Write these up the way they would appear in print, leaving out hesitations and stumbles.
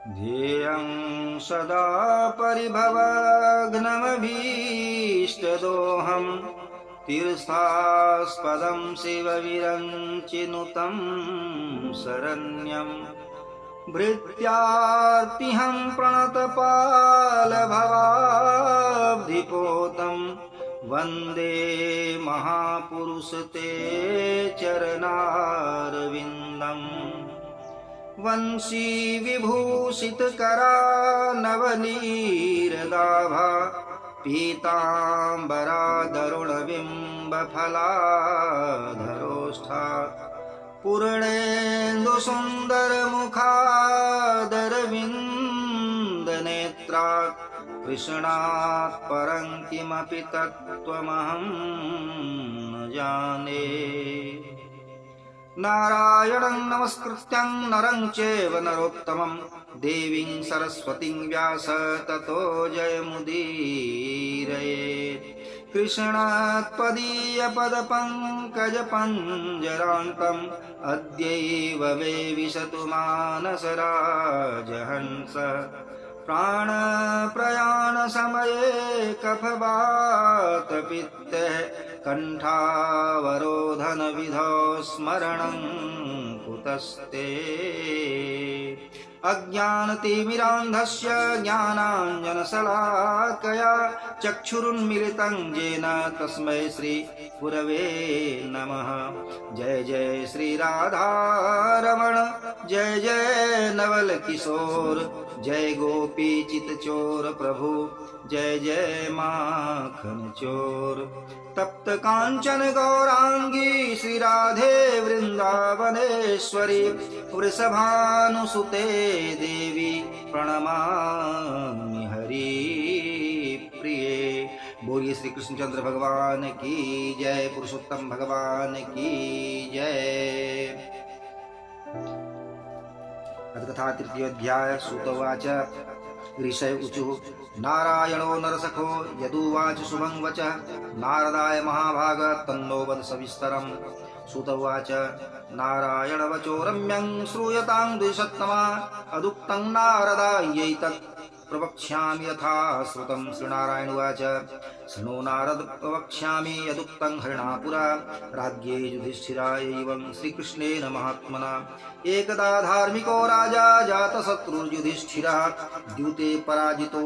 ध्येयं सदा परिभवघ्नमभीष्टदोहं तीर्थास्पदं शिवविरञ्चिनुतं शरण्यं भृत्यार्तिहं प्रणतपालभवाब्धिपोतं वन्दे महापुरुष ते चरणारविन्दम्। वंशी विभूषितकरा नवनीरदाभा पीताम्बरा दरुणबिम्बफलाधरोष्ठा पूर्णेन्दुसुन्दरमुखादरविन्दनेत्रा कृष्णात् परं किमपि तत्त्वमहं न जाने। नारायणं नमस्कृत्यं नरं चैव नरोत्तमं देवीं सरस्वतीं व्यास ततो जयमुदीरयेत्। कृष्णात्पदीयपदपङ्कजपञ्जरान्तम् अद्यैव वेविशतु मानसराजहंस। प्राणप्रयाणसमये कफवातपित्तः कण्ठावरोधनविधौ स्मरणं कुतस्ते। अज्ञानतिमिरान्धस्य ज्ञानाञ्जनशलाकया चक्षुरुन्मीलितं येन तस्मै श्रीगुरवे नमः। जय जय श्री राधारमण जय जय नवल किशोर जय गोपी चितचोर प्रभु जय जय माखन चोर। तप्त कांचन गौरांगी श्री राधे वृंदावनेश्वरी वृषभानुसुते देवी प्रणमामि हरि प्रिये। बोलिए श्री कृष्णचंद्र भगवान की जय, पुरुषोत्तम भगवान की जय। अद्कथा तृतीयोऽध्याय। सूत उवाच ऋषय ऊचुः नारायणो नरसखो यदुवाच शुभं वचः नारदाय महाभाग तन्नो वद सविस्तरम्। सूत उवाच नारायण वचो रम्यं श्रूयतां द्विषत्तमा अदुक्तं नारदायैतत् प्रवक्ष्यामि यथा श्रुतं। श्रीनारायण उवाच शृणु नारद प्रवक्ष्यामि यदुक्तं हरिणापुरा राज्ञे युधिष्ठिराय एवं श्रीकृष्णेन महात्मना। एकदा धार्मिको राजा जातशत्रुर्युधिष्ठिरः द्यूते पराजितो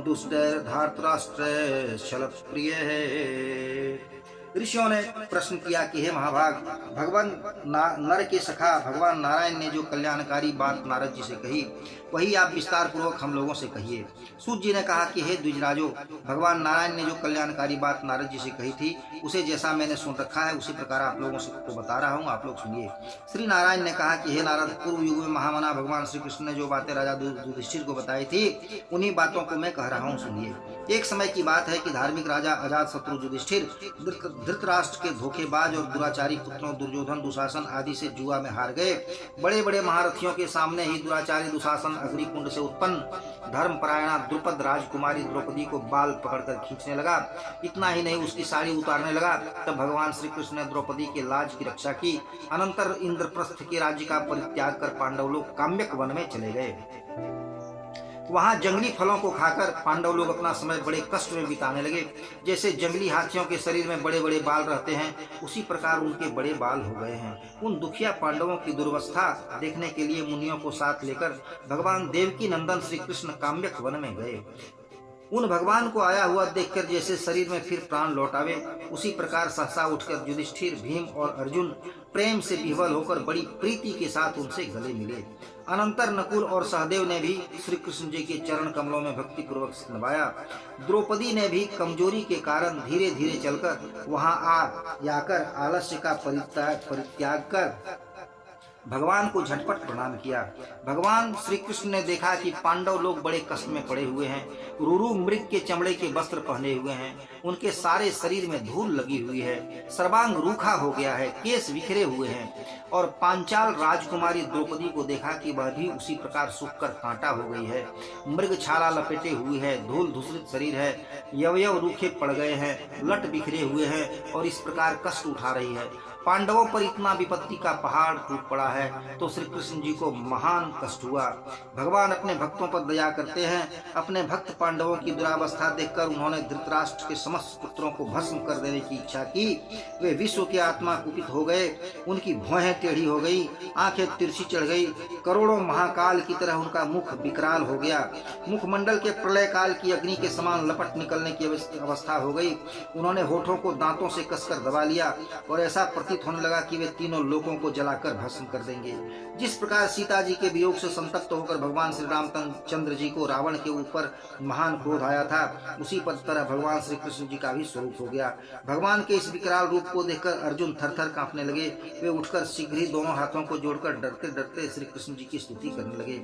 दुष्टैर्धार्तराष्ट्रैश्छलप्रियः। ऋषियों ने प्रश्न किया कि हे महाभाग, भगवान नर के सखा भगवान नारायण ने जो कल्याणकारी बात नारद जी से कही वही आप विस्तार पूर्वक हम लोगों से कहिए। सूत जी ने कहा कि हे द्विजराजो, भगवान नारायण ने जो कल्याणकारी बात नारद जी से कही थी उसे जैसा मैंने सुन रखा है उसी प्रकार आप लोगों को बता रहा हूँ, आप लोग सुनिए। श्री नारायण ने कहा कि हे नारद, पूर्व युग में महामना भगवान श्री कृष्ण ने जो बातें राजा युधिष्ठिर को बताई थी उन्हीं बातों को मैं कह रहा हूँ, सुनिए। एक समय की बात है कि धार्मिक राजा अजातशत्रु युधिष्ठिर धृतराष्ट्र के धोखेबाज और दुराचारी पुत्रों दुर्योधन दुशासन आदि से जुआ में हार गए। बड़े बड़े महारथियों के सामने ही दुराचारी दुशासन अग्निकुंड से उत्पन्न धर्मपरायणा द्रुपद राजकुमारी द्रौपदी को बाल पकड़कर खींचने लगा। इतना ही नहीं, उसकी साड़ी उतारने लगा। तब भगवान श्री कृष्ण ने द्रौपदी के लाज की रक्षा की। अनंतर इंद्रप्रस्थ के राज्य का परित्याग कर पांडव लोग काम्यक वन में चले गए। वहां जंगली फलों को खाकर पांडव लोग अपना समय बड़े कष्ट में बिताने लगे। जैसे जंगली हाथियों के शरीर में बड़े बड़े बाल रहते हैं उसी प्रकार उनके बड़े बाल हो गए हैं। उन दुखिया पांडवों की दुर्वस्था देखने के लिए मुनियों को साथ लेकर भगवान देवकी नंदन श्री कृष्ण काम्यक वन में गए। उन भगवान को आया हुआ देखकर जैसे शरीर में फिर प्राण लौट आवे उसी प्रकार सहसा उठकर युधिष्ठिर, भीम और अर्जुन प्रेम से विह्वल होकर बड़ी प्रीति के साथ उनसे गले मिले। अनंतर नकुल और सहदेव ने भी श्री कृष्ण जी के चरण कमलों में भक्ति पूर्वक नवाया। द्रौपदी ने भी कमजोरी के कारण धीरे धीरे चलकर वहां आकर आलस्य का परित्याग कर भगवान को झटपट प्रणाम किया। भगवान श्री कृष्ण ने देखा कि पांडव लोग बड़े कष्ट में पड़े हुए हैं। रुरु मृग के चमड़े के वस्त्र पहने हुए हैं, उनके सारे शरीर में धूल लगी हुई है, सर्वांग रूखा हो गया है, केस बिखरे हुए हैं। और पांचाल राजकुमारी द्रौपदी को देखा कि वह भी उसी प्रकार सूखकर कांटा हो गई है, मृग छाला लपेटे हुई है, धूल धूसरित शरीर है, यवयव रूखे पड़ गए हैं, लट बिखरे हुए हैं और इस प्रकार कष्ट उठा रही है। पांडवों पर इतना विपत्ति का पहाड़ टूट पड़ा है तो श्री कृष्ण जी को महान कष्ट हुआ। भगवान अपने भक्तों पर दया करते हैं। अपने भक्त पांडवों की दुरावस्था देखकर उन्होंने धृतराष्ट्र के समस्त पुत्रों को भस्म कर देने की इच्छा की। वे विश्व के आत्मा कुपित हो गए, उनकी भौहें टेढ़ी हो गई, आंखें तिरछी चढ़ गई, करोड़ों महाकाल की तरह उनका मुख विकराल हो गया, मुखमंडल के प्रलय काल की अग्नि के समान लपट निकलने की अवस्था हो गई। उन्होंने होठों को दांतों से कसकर दबा लिया और ऐसा प्रतीत होने लगा कि वे तीनों लोकों को जलाकर भस्म कर देंगे। जिस प्रकार सीता जी के वियोग से संतप्त होकर भगवान श्री रामचंद्र जी को रावण के ऊपर महान क्रोध आया था, उसी तरह भगवान श्री कृष्ण जी का भी स्वरूप हो गया। भगवान के इस विकराल रूप को देखकर अर्जुन थरथर कांपने लगे। वे उठकर शीघ्र ही दोनों हाथों को जोड़कर डरते डरते श्री कृष्ण जी की स्तुति करने लगे।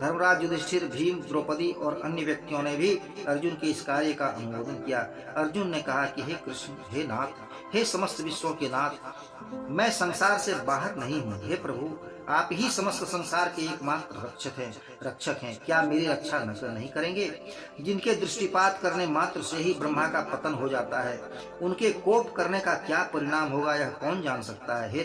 धर्मराज, युधिष्ठिर, भीम, द्रौपदी और अन्य व्यक्तियों ने भी अर्जुन के इस कार्य का अनुमोदन किया। अर्जुन ने कहा कि हे कृष्ण, हे नाथ, हे समस्त विश्वों के नाथ, मैं संसार से बाहर नहीं हूँ। हे प्रभु, आप ही समस्त संसार के एकमात्र रक्षक हैं। क्या मेरी रक्षा नहीं करेंगे? जिनके दृष्टिपात करने मात्र से ही ब्रह्मा का पतन हो जाता है, उनके कोप करने का क्या परिणाम होगा यह कौन जान सकता है? हे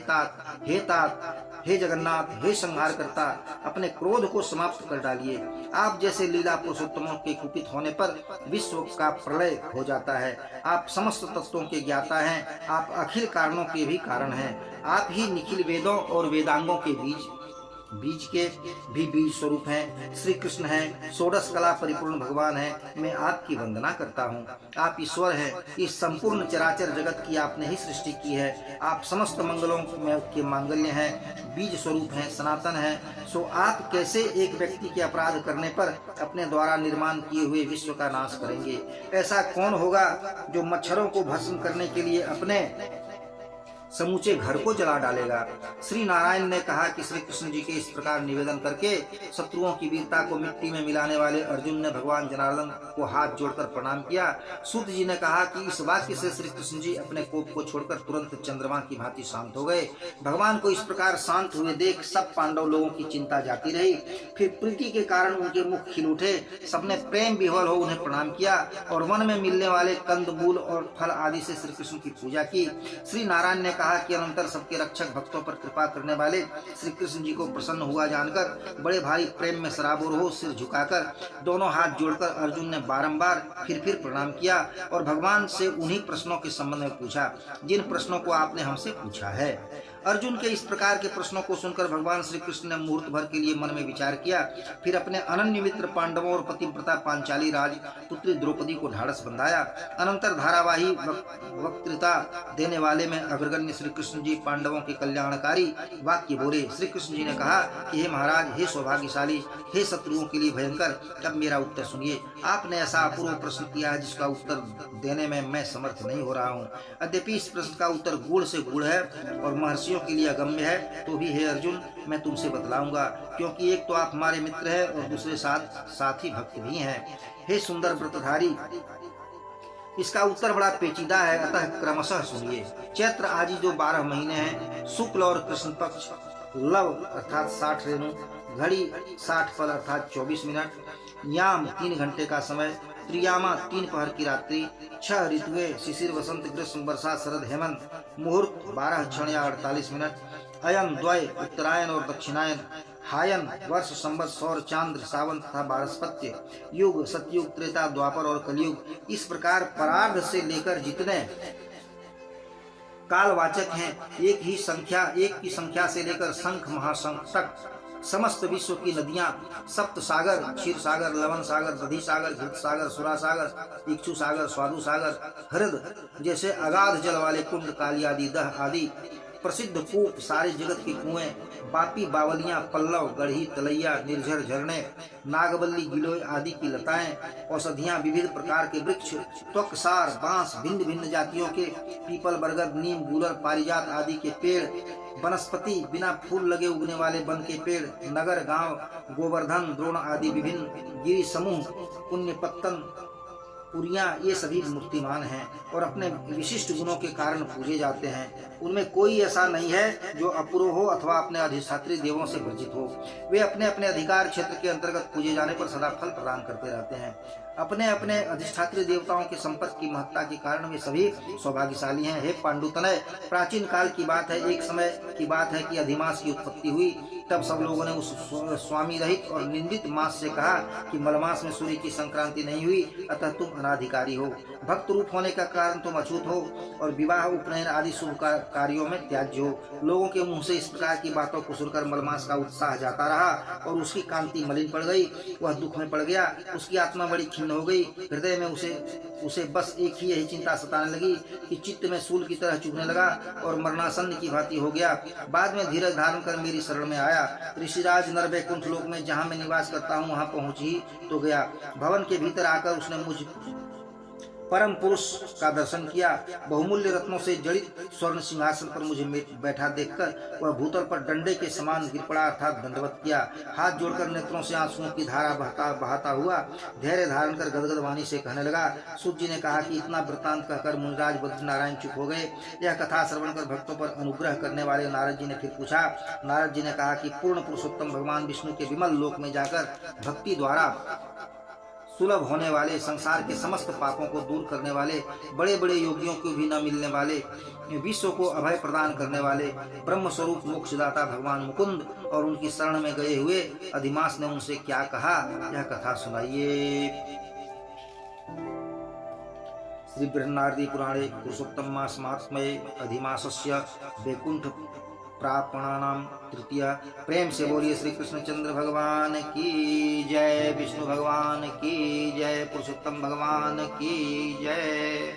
तात, हे जगन्नाथ, हे संहारकर्ता, अपने क्रोध को समाप्त कर डालिए। आप जैसे लीला पुरुषोत्तमों के कुपित होने पर विश्व का प्रलय हो जाता है। आप समस्त तत्वों के ज्ञाता हैं, आप अखिल कारणों के भी कारण हैं। आप ही निखिल वेदों और वेदांगों के बीज के भी बीज स्वरूप हैं। श्री कृष्ण हैं, षोडश कला परिपूर्ण भगवान हैं। मैं आपकी वंदना करता हूँ। आप ईश्वर हैं। इस संपूर्ण चराचर जगत की आपने ही सृष्टि की है। आप समस्त मंगलों के मांगल्य हैं, बीज स्वरूप हैं, सनातन हैं। सो आप कैसे एक व्यक्ति के अपराध करने पर अपने द्वारा निर्माण किए हुए विश्व का नाश करेंगे? ऐसा कौन होगा जो मच्छरों को भस्म करने के लिए अपने समूचे घर को जला डालेगा? श्री नारायण ने कहा कि श्री कृष्ण जी के इस प्रकार निवेदन करके शत्रुओं की वीरता को मिट्टी में मिलाने वाले अर्जुन ने भगवान जनार्दन को हाथ जोड़कर प्रणाम किया। सूत जी ने कहा कि इस वाक्य से श्री कृष्ण जी अपने कोप को छोड़कर तुरंत चंद्रमा की भांति शांत हो गए। भगवान को इस प्रकार शांत हुए देख सब पांडव लोगों की चिंता जाती रही। फिर प्रीति के कारण उनके मुख खिल उठे। सबने प्रेम विह्वल हो उन्हें प्रणाम किया और वन में मिलने वाले कंद मूल और फल आदि से श्री कृष्ण की पूजा की। श्री नारायण ने कहा कि अनंतर सबके रक्षक भक्तों पर कृपा करने वाले श्री कृष्ण जी को प्रसन्न हुआ जानकर बड़े भारी प्रेम में सराबोर हो सिर झुकाकर दोनों हाथ जोड़कर अर्जुन ने बारंबार फिर प्रणाम किया और भगवान से उन्हीं प्रश्नों के संबंध में पूछा जिन प्रश्नों को आपने हमसे पूछा है। अर्जुन के इस प्रकार के प्रश्नों को सुनकर भगवान श्री कृष्ण ने मुहूर्त भर के लिए मन में विचार किया। फिर अपने अनन्य मित्र पांडवों और पतिव्रता पांचाली राजपुत्री द्रौपदी को ढाढ़स बंधाया। अनंतर धारावाही वक्तृता देने वाले में अग्रगण्य श्री कृष्ण जी पांडवों के कल्याणकारी वाक्य बोले। श्री कृष्ण जी ने कहा कि हे महाराज, हे सौभाग्यशाली, हे शत्रुओं के लिए भयंकर, अब मेरा उत्तर सुनिए। आपने ऐसा अपूर्व प्रश्न किया है जिसका उत्तर देने में मैं समर्थ नहीं हो रहा हूँ। यद्यपि इस प्रश्न का उत्तर गूढ़ से गूढ़ है और महर्षियों के लिए अगम्य है, तो भी हे अर्जुन मैं तुमसे बतलाऊंगा, क्योंकि एक तो आप हमारे मित्र हैं और दूसरे साथी भक्त भी हैं। हे सुंदर व्रतधारी, इसका उत्तर बड़ा पेचीदा है, अतः क्रमशः सुनिए। चैत्र आदि जो 12 महीने हैं, शुक्ल और कृष्ण पक्ष, लव अर्थात 60 रेणु, घड़ी 60 पल अर्थात 24 मिनट, याम 3 घंटे का समय, त्रियामा 3 पहर की रात्रि, 6 ऋतुएं शिशिर, वसंत, ग्रीष्म, वर्षा, शरद, हेमंत, मुहूर्त 12 क्षण या 48 मिनट, अयन द्वय उत्तरायण और दक्षिणायन, हायन वर्ष, संवत, सौर, चांद्र, सावन तथा बारस्पत्य, युग सतयुग, त्रेता, द्वापर और कलयुग। इस प्रकार परार्ध से लेकर जितने कालवाचक हैं, एक की संख्या से लेकर शंख महाशंख तक समस्त विश्व की नदियां, सप्त सागर, क्षीर सागर, लवण सागर, दधि सागर, घृत सागर, सुरा सागर, इक्षु सागर, स्वादु सागर, हृद जैसे अगाध जल वाले कुंड, काली आदि, दह आदि प्रसिद्ध कूप, सारे जगत के कुएं, बापी, बावलियां, पल्लव, गढ़ी, तलैया, निर्झर झरने, नागबल्ली, गिलोय आदि की लताएं, औषधियां, विविध प्रकार के वृक्ष, त्वकसार, बांस, भिन्न भिन्न जातियों के पीपल, बरगद, नीम, गूलर, पारिजात आदि के पेड़, वनस्पति, बिना फूल लगे उगने वाले वन के पेड़, नगर, गांव, गोवर्धन, द्रोण आदि विभिन्न गिरि समूह, पुण्य पत्तन, पुरियां, ये सभी मूर्तिमान हैं और अपने विशिष्ट गुणों के कारण पूजे जाते हैं। उनमें कोई ऐसा नहीं है जो अपूर्व हो अथवा अपने अधिष्ठात्री देवों से वर्जित हो। वे अपने अपने अधिकार क्षेत्र के अंतर्गत पूजे जाने पर सदा फल प्रदान करते रहते हैं। अपने अपने अधिष्ठात्री देवताओं के संपर्क की महत्ता के कारण वे सभी सौभाग्यशाली हैं। हे पांडुतनय, प्राचीन काल की बात है, एक समय की बात है कि अधिमास की उत्पत्ति हुई। तब सब लोगों ने उस स्वामी रहित और निंदित मास से कहा कि मलमास में सूर्य की संक्रांति नहीं हुई, अतः तुम अनाधिकारी हो, भक्त रूप होने का कारण तुम अछूत हो और विवाह, उपनयन आदि शुभ कार्यों में त्याज्य हो। लोगों के मुंह से इस प्रकार की बातों को सुनकर मलमास का उत्साह जाता रहा और उसकी कांति मलिन पड़ गई। वह दुख में पड़ गया, उसकी आत्मा बड़ी खिन्न हो गई। हृदय में उसे बस एक ही यही चिंता सताने लगी कि चित्त में सूल की तरह चुभने लगा और मरणासन्न की भांति हो गया। बाद में धीरज धारण कर मेरी शरण में आया। ऋषिराज नर वैकुंठ लोक में जहाँ मैं निवास करता हूँ वहाँ पहुँच ही तो गया। भवन के भीतर आकर उसने मुझ परम पुरुष का दर्शन किया। बहुमूल्य रत्नों से जड़ित स्वर्ण सिंहासन पर मुझे बैठा देखकर वह भूतल पर डंडे के समान गिर पड़ा, अर्थात दंडवत किया। हाथ जोड़कर नेत्रों से आंसुओं की धारा बहाता हुआ धैर्य धारण कर गदगद वाणी से कहने लगा। सूत जी ने कहा कि इतना वृत्तांत कहकर मुनिराज बद्रीनारायण चुप हो गए। यह कथा श्रवण कर भक्तों पर अनुग्रह करने वाले नारद जी ने फिर पूछा। नारद जी ने कहा कि पूर्ण पुरुषोत्तम भगवान विष्णु के विमल लोक में जाकर भक्ति द्वारा सुलभ होने वाले, संसार के समस्त पापों को दूर करने वाले, बड़े बड़े योगियों को भी न मिलने वाले, विश्व को अभय प्रदान करने वाले ब्रह्म स्वरूप मोक्षदाता भगवान मुकुंद और उनकी शरण में गए हुए अधिमास ने उनसे क्या कहा, यह कथा सुनाइए। श्री बृहन्नारदी पुराणे पुरुषोत्तम मास महात्म्ये अधिमासस्य वैकुंठ प्रापणानाम तृतीया। प्रेम से बोलिए श्री कृष्णचंद्र भगवान की जय, विष्णु भगवान की जय, पुरुषोत्तम भगवान की जय।